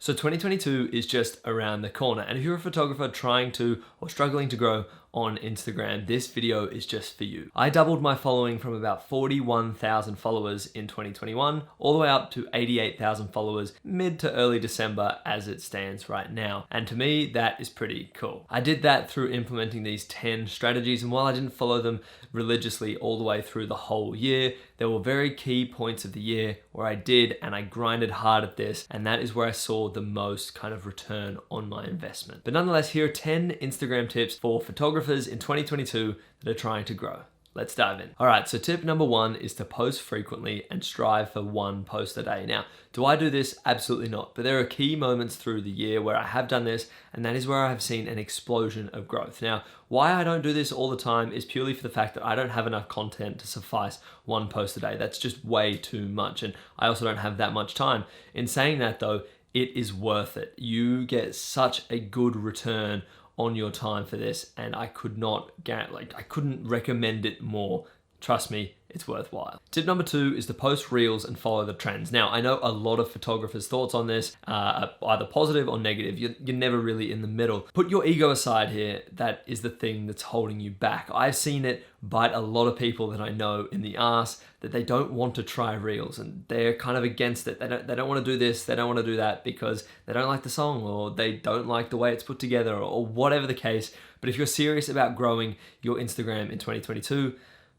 So 2022 is just around the corner, and if you're a photographer trying to or struggling to grow on Instagram, this video is just for you. I doubled my following from about 41,000 followers in 2021 all the way up to 88,000 followers mid to early December as it stands right now. And to me, that is pretty cool. I did that through implementing these 10 strategies, and while I didn't follow them religiously all the way through the whole year, there were very key points of the year where I did and I grinded hard at this, and that is where I saw the most kind of return on my investment. But nonetheless, here are 10 Instagram tips for photographers in 2022 that are trying to grow. Let's dive in. All right, so tip number 1 is to post frequently and strive for 1 post a day. Now, do I do this? Absolutely not. But there are key moments through the year where I have done this, and that is where I have seen an explosion of growth. Now, why I don't do this all the time is purely for the fact that I don't have enough content to suffice 1 post a day. That's just way too much, and I also don't have that much time. In saying that though, it is worth it. You get such a good return on your time for this, and I couldn't recommend it more. Trust me, it's worthwhile. Tip number 2 is to post reels and follow the trends. Now, I know a lot of photographers' thoughts on this are either positive or negative. You're never really in the middle. Put your ego aside here. That is the thing that's holding you back. I've seen it bite a lot of people that I know in the ass, that they don't want to try reels and they're kind of against it. They don't want to do this, they don't want to do that because they don't like the song or they don't like the way it's put together or whatever the case. But if you're serious about growing your Instagram in 2022,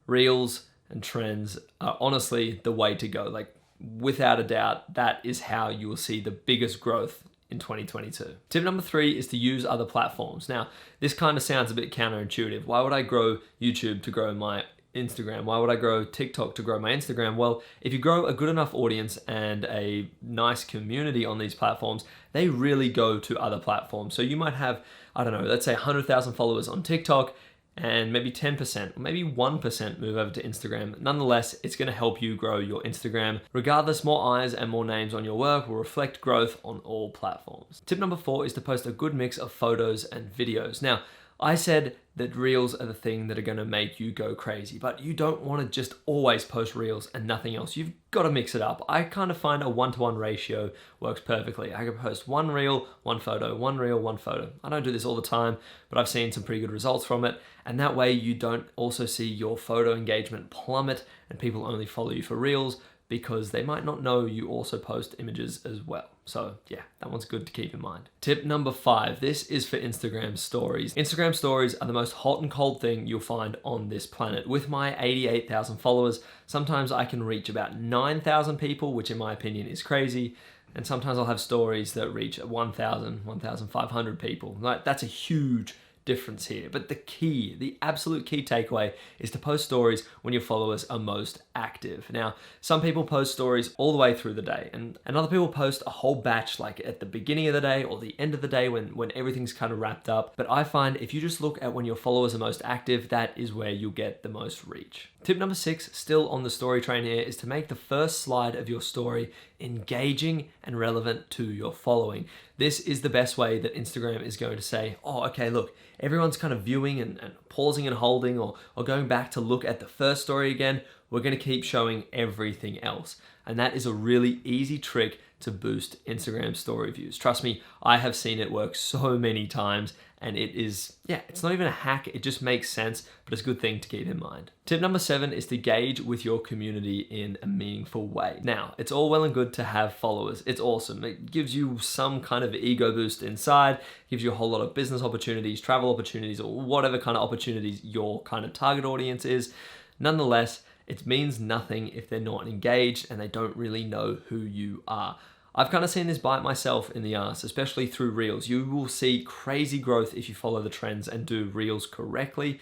reels and trends are honestly the way to go. Like, without a doubt, that is how you will see the biggest growth in 2022. Tip number 3 is to use other platforms. Now, this kind of sounds a bit counterintuitive. Why would I grow YouTube to grow my Instagram? Why would I grow TikTok to grow my Instagram? Well, if you grow a good enough audience and a nice community on these platforms, they really go to other platforms. So you might have, I don't know, let's say 100,000 followers on TikTok, and maybe 10% or maybe 1% move over to Instagram. Nonetheless, it's going to help you grow your Instagram. Regardless, more eyes and more names on your work will reflect growth on all platforms. Tip number 4 is to post a good mix of photos and videos. Now, I said that reels are the thing that are going to make you go crazy, but you don't want to just always post reels and nothing else. You've got to mix it up. I kind of find a 1-to-1 ratio works perfectly. I can post 1 reel, 1 photo, 1 reel, 1 photo. I don't do this all the time, but I've seen some pretty good results from it. And that way you don't also see your photo engagement plummet and people only follow you for reels because they might not know you also post images as well. So yeah, that one's good to keep in mind. Tip number 5, this is for Instagram stories. Instagram stories are the most hot and cold thing you'll find on this planet. With my 88,000 followers, sometimes I can reach about 9,000 people, which in my opinion is crazy. And sometimes I'll have stories that reach 1,000, 1,500 people. Like, that's a huge difference here. But the absolute key takeaway is to post stories when your followers are most active. Now, some people post stories all the way through the day, and other people post a whole batch like at the beginning of the day or the end of the day when everything's kind of wrapped up. But I find if you just look at when your followers are most active, that is where you'll get the most reach. Tip number 6, still on the story train here, is to make the first slide of your story engaging and relevant to your following. This is the best way that Instagram is going to say, oh, okay, look, everyone's kind of viewing and pausing and holding or going back to look at the first story again. We're going to keep showing everything else. And that is a really easy trick to boost Instagram story views. Trust me, I have seen it work so many times, and it is, it's not even a hack, it just makes sense, but it's a good thing to keep in mind. Tip number 7 is to engage with your community in a meaningful way. Now, it's all well and good to have followers. It's awesome. It gives you some kind of ego boost inside, gives you a whole lot of business opportunities, travel opportunities, or whatever kind of opportunities your kind of target audience is. Nonetheless, it means nothing if they're not engaged and they don't really know who you are. I've kind of seen this bite myself in the ass, especially through reels. You will see crazy growth if you follow the trends and do reels correctly.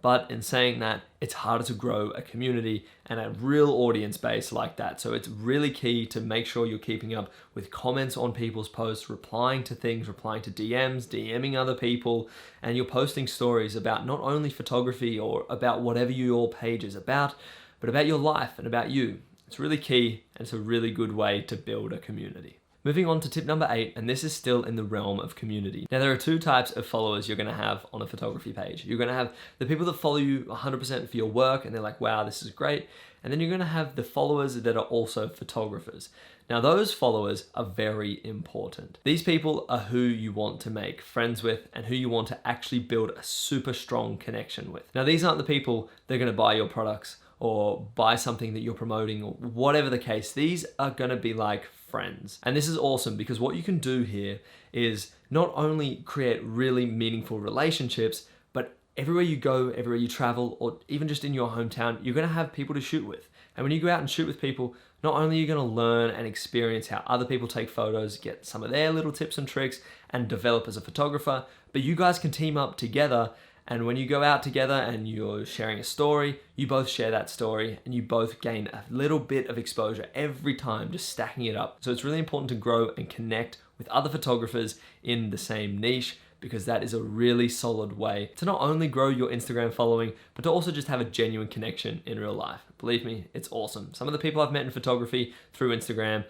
But in saying that, it's harder to grow a community and a real audience base like that. So it's really key to make sure you're keeping up with comments on people's posts, replying to things, replying to DMs, DMing other people, and you're posting stories about not only photography or about whatever your page is about, but about your life and about you. It's really key, and it's a really good way to build a community. Moving on to tip number 8, and this is still in the realm of community. Now, there are 2 types of followers you're gonna have on a photography page. You're gonna have the people that follow you 100% for your work, and they're like, wow, this is great. And then you're gonna have the followers that are also photographers. Now, those followers are very important. These people are who you want to make friends with and who you want to actually build a super strong connection with. Now, these aren't the people that are gonna buy your products or buy something that you're promoting or whatever the case. These are gonna be like friends. And this is awesome because what you can do here is not only create really meaningful relationships, but everywhere you go, everywhere you travel, or even just in your hometown, you're gonna have people to shoot with. And when you go out and shoot with people, not only are you gonna learn and experience how other people take photos, get some of their little tips and tricks, and develop as a photographer, but you guys can team up together. And when you go out together and you're sharing a story, you both share that story and you both gain a little bit of exposure every time, just stacking it up. So it's really important to grow and connect with other photographers in the same niche, because that is a really solid way to not only grow your Instagram following, but to also just have a genuine connection in real life. Believe me, it's awesome. Some of the people I've met in photography through Instagram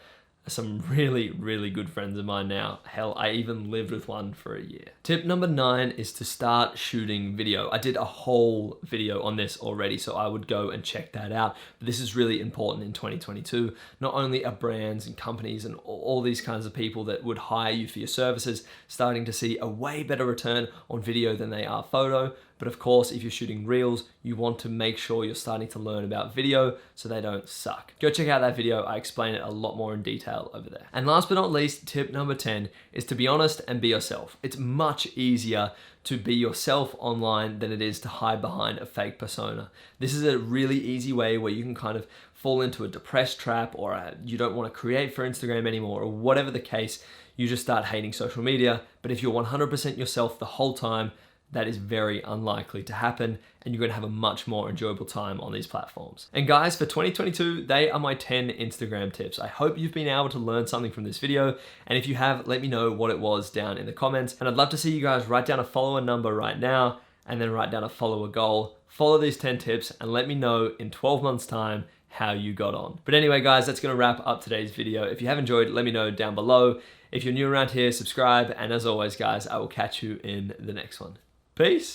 are some really, really good friends of mine now. Hell, I even lived with one for a year. Tip number 9 is to start shooting video. I did a whole video on this already, so I would go and check that out. But this is really important in 2022. Not only are brands and companies and all these kinds of people that would hire you for your services starting to see a way better return on video than they are photo, but of course, if you're shooting reels, you want to make sure you're starting to learn about video so they don't suck. Go check out that video. I explain it a lot more in detail over there. And last but not least, tip number 10 is to be honest and be yourself. It's much easier to be yourself online than it is to hide behind a fake persona. This is a really easy way where you can kind of fall into a depressed trap, or you don't want to create for Instagram anymore, or whatever the case, you just start hating social media. But if you're 100% yourself the whole time, that is very unlikely to happen, and you're gonna have a much more enjoyable time on these platforms. And guys, for 2022, they are my 10 Instagram tips. I hope you've been able to learn something from this video, and if you have, let me know what it was down in the comments. And I'd love to see you guys write down a follower number right now, and then write down a follower goal. Follow these 10 tips, and let me know in 12 months' time how you got on. But anyway, guys, that's gonna wrap up today's video. If you have enjoyed, let me know down below. If you're new around here, subscribe, and as always, guys, I will catch you in the next one. Peace.